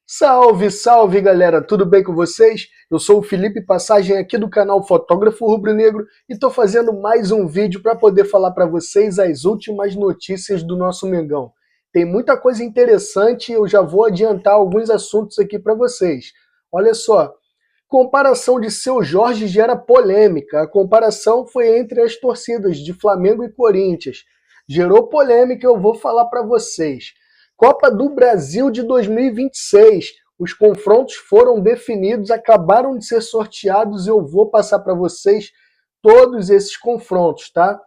Salve, salve galera, tudo bem com vocês? Eu sou o Felipe Passagem aqui do canal Fotógrafo Rubro-Negro e estou fazendo mais um vídeo para poder falar para vocês as últimas notícias do nosso Mengão. Tem muita coisa interessante e eu já vou adiantar alguns assuntos aqui para vocês. Olha só, comparação de Seu Jorge gera polêmica. A comparação foi entre as torcidas de Flamengo e Corinthians. Gerou polêmica, eu vou falar para vocês. Copa do Brasil de 2026. Os confrontos foram definidos, acabaram de ser sorteados e eu vou passar para vocês todos esses confrontos, tá?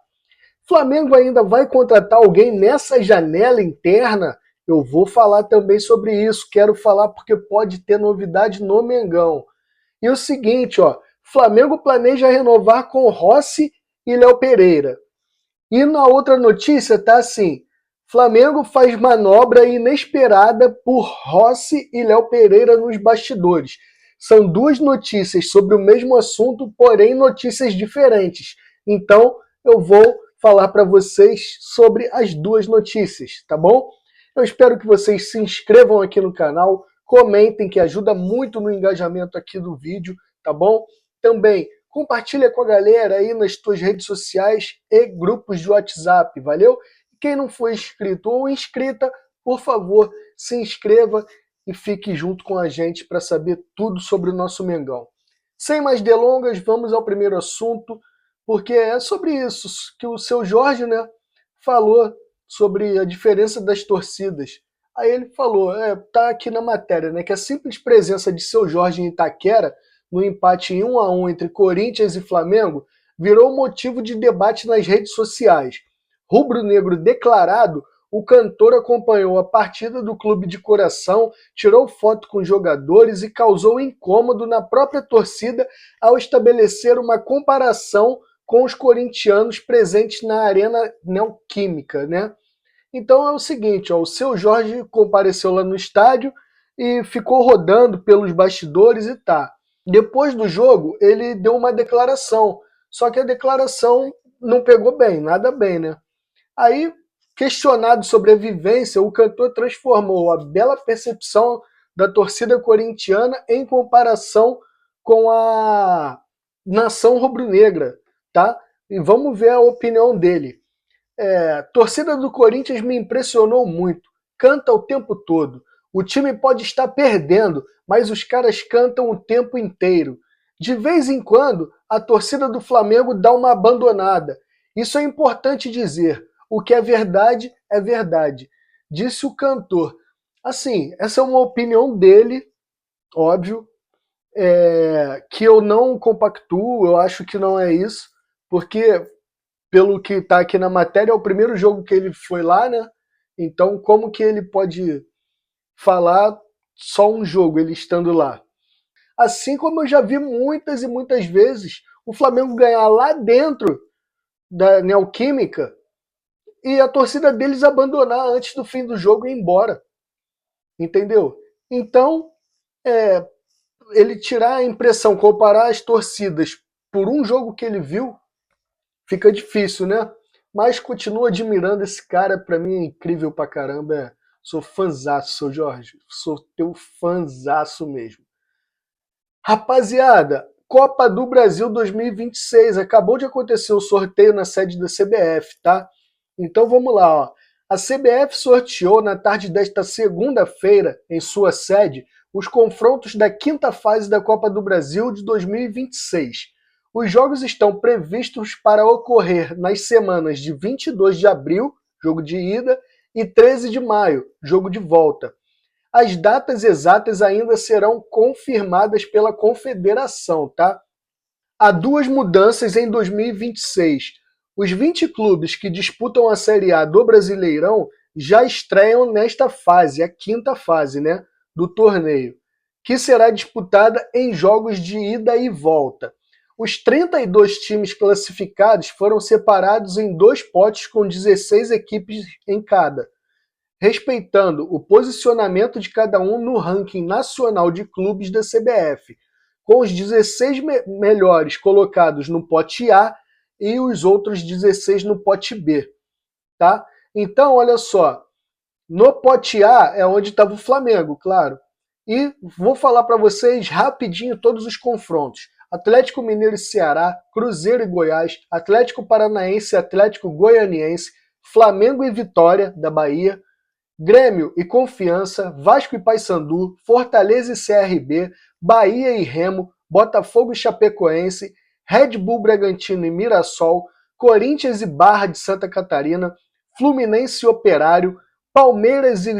Flamengo ainda vai contratar alguém nessa janela interna? Eu vou falar também sobre isso. Quero falar porque pode ter novidade no Mengão. E o seguinte, ó, Flamengo planeja renovar com Rossi e Léo Pereira. E na outra notícia tá assim, Flamengo faz manobra inesperada por Rossi e Léo Pereira nos bastidores. São duas notícias sobre o mesmo assunto, porém notícias diferentes. Então eu vou falar para vocês sobre as duas notícias, tá bom? Eu espero que vocês se inscrevam aqui no canal, comentem que ajuda muito no engajamento aqui do vídeo, tá bom? Também compartilha com a galera aí nas tuas redes sociais e grupos de WhatsApp, valeu? Quem não for inscrito ou inscrita, por favor, se inscreva e fique junto com a gente para saber tudo sobre o nosso Mengão. Sem mais delongas, vamos ao primeiro assunto, porque é sobre isso que o Seu Jorge, né, falou sobre a diferença das torcidas. Aí ele falou, tá aqui na matéria, né, que a simples presença de Seu Jorge em Itaquera, no empate em 1-1 entre Corinthians e Flamengo, virou motivo de debate nas redes sociais. Rubro-negro declarado, o cantor acompanhou a partida do clube de coração, tirou foto com jogadores e causou incômodo na própria torcida ao estabelecer uma comparação com os corintianos presentes na Arena Neoquímica, né? Então é o seguinte, ó, o Seu Jorge compareceu lá no estádio e ficou rodando pelos bastidores e tá. Depois do jogo, ele deu uma declaração, só que a declaração não pegou bem, nada bem, né? Aí, questionado sobre a vivência, o cantor transformou a bela percepção da torcida corintiana em comparação com a nação rubro-negra, tá? E vamos ver a opinião dele. Torcida do Corinthians me impressionou muito, canta o tempo todo. O time pode estar perdendo, mas os caras cantam o tempo inteiro. De vez em quando, a torcida do Flamengo dá uma abandonada. Isso é importante dizer. O que é verdade, disse o cantor. Assim, essa é uma opinião dele, óbvio, que eu não compactuo, eu acho que não é isso, porque pelo que está aqui na matéria, é o primeiro jogo que ele foi lá, né? Então, como que ele pode falar só um jogo, ele estando lá? Assim como eu já vi muitas e muitas vezes o Flamengo ganhar lá dentro da Neoquímica e a torcida deles abandonar antes do fim do jogo e ir embora. Entendeu? Então, ele tirar a impressão, comparar as torcidas por um jogo que ele viu, fica difícil, né? Mas continuo admirando esse cara, pra mim é incrível pra caramba. Sou fãzaço, Seu Jorge. Sou teu fãzaço mesmo. Rapaziada, Copa do Brasil 2026. Acabou de acontecer o sorteio na sede da CBF, tá? Então vamos lá, ó. A CBF sorteou na tarde desta segunda-feira, em sua sede, os confrontos da quinta fase da Copa do Brasil de 2026. Os jogos estão previstos para ocorrer nas semanas de 22 de abril, jogo de ida, e 13 de maio, jogo de volta. As datas exatas ainda serão confirmadas pela confederação, tá? Há duas mudanças em 2026. Os 20 clubes que disputam a Série A do Brasileirão já estreiam nesta fase, a quinta fase, né, do torneio, que será disputada em jogos de ida e volta. Os 32 times classificados foram separados em dois potes com 16 equipes em cada, respeitando o posicionamento de cada um no ranking nacional de clubes da CBF, com os 16 melhores colocados no pote A e os outros 16 no pote B, tá? Então, olha só, no pote A é onde estava o Flamengo, claro, E vou falar para vocês rapidinho todos os confrontos. Atlético Mineiro e Ceará, Cruzeiro e Goiás, Atlético Paranaense e Atlético Goianiense, Flamengo e Vitória, da Bahia, Grêmio e Confiança, Vasco e Paysandu, Fortaleza e CRB, Bahia e Remo, Botafogo e Chapecoense, Red Bull Bragantino e Mirassol, Corinthians e Barra de Santa Catarina, Fluminense e Operário, Palmeiras e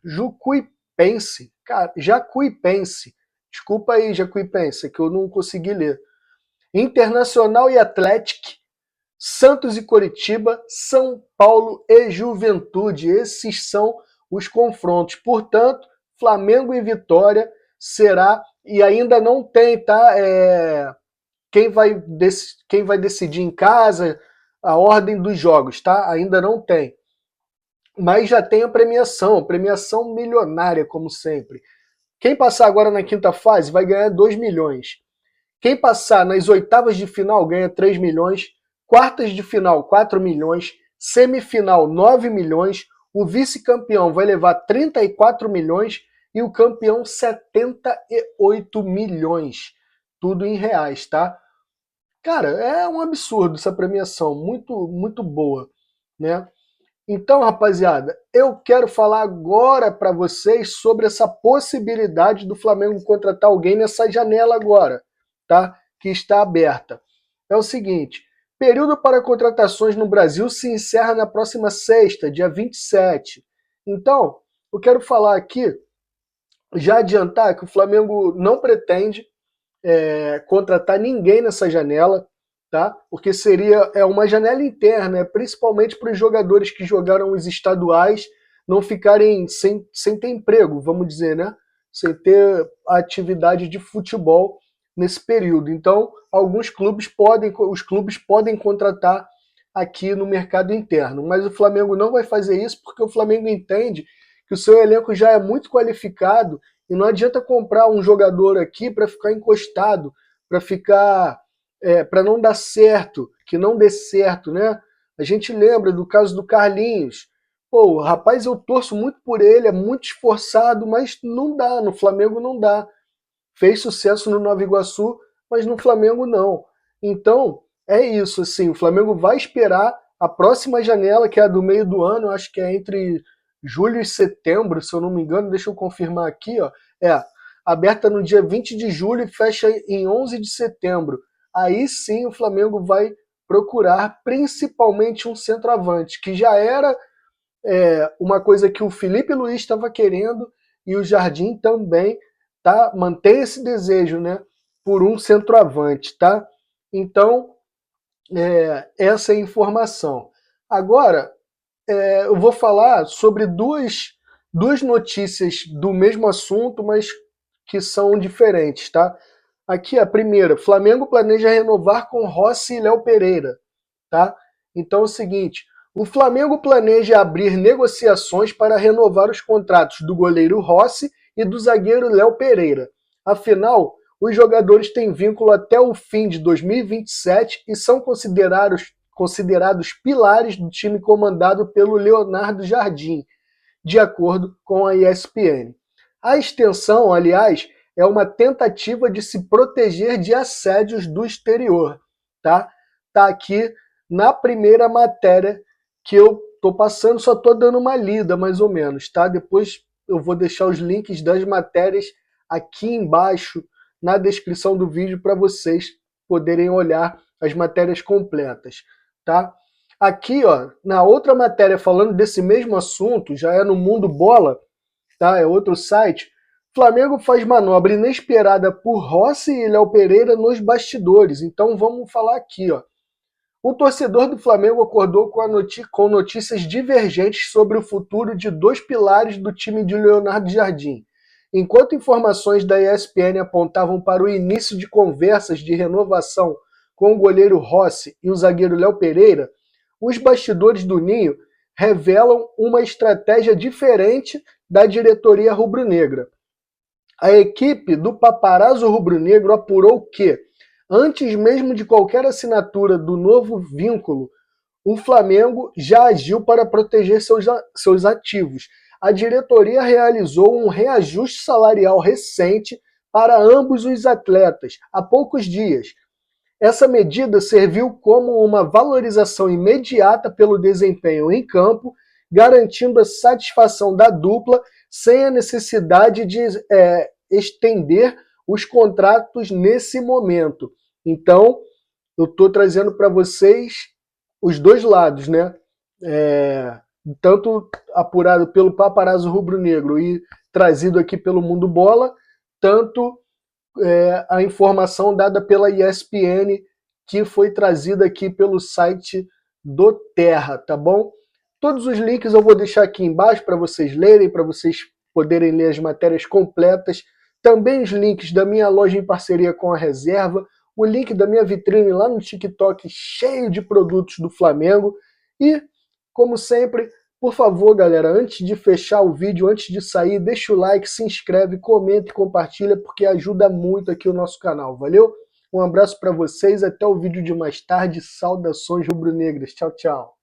Jacuipense. Cara, Jacuipense. Desculpa aí, Jacuipense, que eu não consegui ler. Internacional e Atlético, Santos e Coritiba, São Paulo e Juventude. Esses são os confrontos. Portanto, Flamengo e Vitória será, e ainda não tem, tá? Quem vai decidir em casa, a ordem dos jogos, tá? Ainda não tem. Mas já tem a premiação milionária, como sempre. Quem passar agora na quinta fase vai ganhar 2 milhões. Quem passar nas oitavas de final ganha 3 milhões. Quartas de final, 4 milhões. Semifinal, 9 milhões. O vice-campeão vai levar 34 milhões. E o campeão, 78 milhões. Tudo em reais, tá? Cara, é um absurdo essa premiação. Muito, muito boa, né? Então, rapaziada, eu quero falar agora para vocês sobre essa possibilidade do Flamengo contratar alguém nessa janela agora, tá? Que está aberta. É o seguinte, período para contratações no Brasil se encerra na próxima sexta, dia 27. Então, eu quero falar aqui, já adiantar que o Flamengo não pretende contratar ninguém nessa janela, tá? Porque seria uma janela interna, principalmente para os jogadores que jogaram os estaduais não ficarem sem ter emprego, vamos dizer, né? Sem ter atividade de futebol nesse período. Então, os clubes podem contratar aqui no mercado interno, mas o Flamengo não vai fazer isso porque o Flamengo entende que o seu elenco já é muito qualificado e não adianta comprar um jogador aqui para ficar encostado, para não dar certo, que não dê certo, né? A gente lembra do caso do Carlinhos. Pô, rapaz, eu torço muito por ele, é muito esforçado, mas não dá, no Flamengo não dá. Fez sucesso no Nova Iguaçu, mas no Flamengo não. Então, é isso, assim, o Flamengo vai esperar a próxima janela, que é a do meio do ano, acho que é entre julho e setembro, se eu não me engano, deixa eu confirmar aqui, ó. Aberta no dia 20 de julho e fecha em 11 de setembro. Aí sim o Flamengo vai procurar principalmente um centroavante, que já era uma coisa que o Felipe Luiz estava querendo e o Jardim também mantém esse desejo, né, por um centroavante, tá? Então, essa é a informação. Agora, eu vou falar sobre duas notícias do mesmo assunto, mas que são diferentes, tá? Aqui a primeira, Flamengo planeja renovar com Rossi e Léo Pereira, tá? Então é o seguinte, o Flamengo planeja abrir negociações para renovar os contratos do goleiro Rossi e do zagueiro Léo Pereira. Afinal, os jogadores têm vínculo até o fim de 2027 e são considerados pilares do time comandado pelo Leonardo Jardim, de acordo com a ESPN. A extensão, aliás, é uma tentativa de se proteger de assédios do exterior, tá? Tá aqui na primeira matéria que eu tô passando, só tô dando uma lida mais ou menos, tá? Depois eu vou deixar os links das matérias aqui embaixo na descrição do vídeo para vocês poderem olhar as matérias completas, tá? Aqui, ó, na outra matéria falando desse mesmo assunto, já é no Mundo Bola, tá? É outro site. Flamengo faz manobra inesperada por Rossi e Léo Pereira nos bastidores. Então vamos falar aqui, ó. O torcedor do Flamengo acordou com notícias divergentes sobre o futuro de dois pilares do time de Leonardo Jardim. Enquanto informações da ESPN apontavam para o início de conversas de renovação com o goleiro Rossi e o zagueiro Léo Pereira, os bastidores do Ninho revelam uma estratégia diferente da diretoria rubro-negra. A equipe do paparazzo rubro-negro apurou que, antes mesmo de qualquer assinatura do novo vínculo, o Flamengo já agiu para proteger seus ativos. a diretoria realizou um reajuste salarial recente para ambos os atletas há poucos dias. Essa medida serviu como uma valorização imediata pelo desempenho em campo, garantindo a satisfação da dupla sem a necessidade de estender os contratos nesse momento. Então, eu estou trazendo para vocês os dois lados, né? Tanto apurado pelo Paparazzo Rubro-Negro e trazido aqui pelo Mundo Bola, tanto a informação dada pela ESPN, que foi trazida aqui pelo site do Terra, tá bom? Todos os links eu vou deixar aqui embaixo para vocês lerem, para vocês poderem ler as matérias completas. Também os links da minha loja em parceria com a Reserva, o link da minha vitrine lá no TikTok cheio de produtos do Flamengo. E, como sempre, por favor, galera, antes de fechar o vídeo, antes de sair, deixa o like, se inscreve, comenta e compartilha, porque ajuda muito aqui o nosso canal, valeu? Um abraço para vocês, até o vídeo de mais tarde, saudações rubro-negras, tchau, tchau.